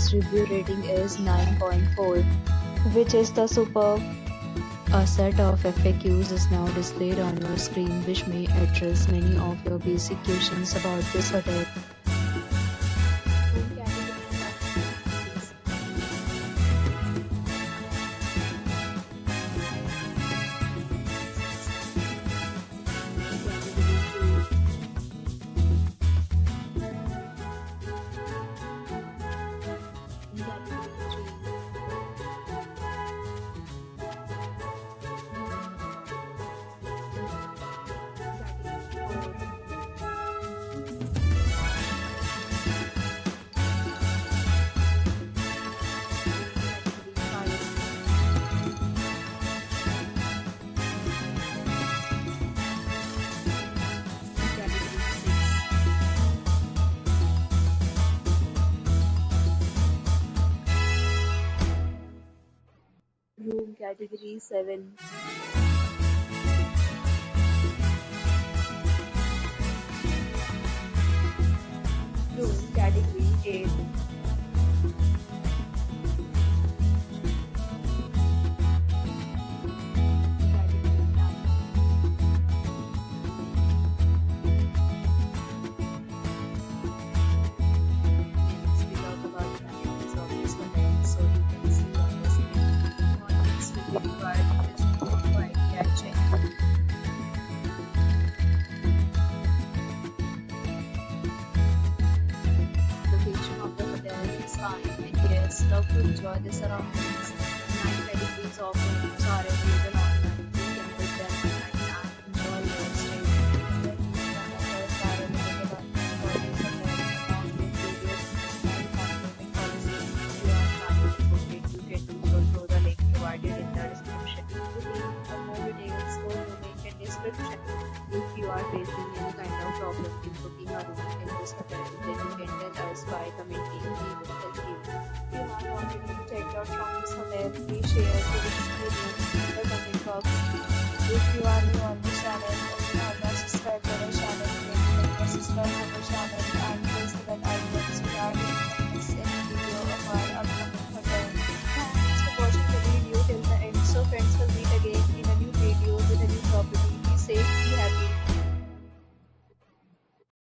its review rating is 9.4, which is the superb. A set of FAQs is now displayed on your screen, which may address many of your basic questions about this hotel. Room category 7. Room category 8. Love to enjoy the surroundings. 9 categories of rooms are available online. You can book them online and enjoy your stay. Offers are available for this hotel along with various non-conforming policies. If you are planning to book it, you can do so through the link provided in the description. For more details, go to the link in description. If you are facing any kind of problem in booking a room in this hotel, then you can tell us by commenting. We will help you. Checked out from this hotel, please share your experience in the comment box. If you are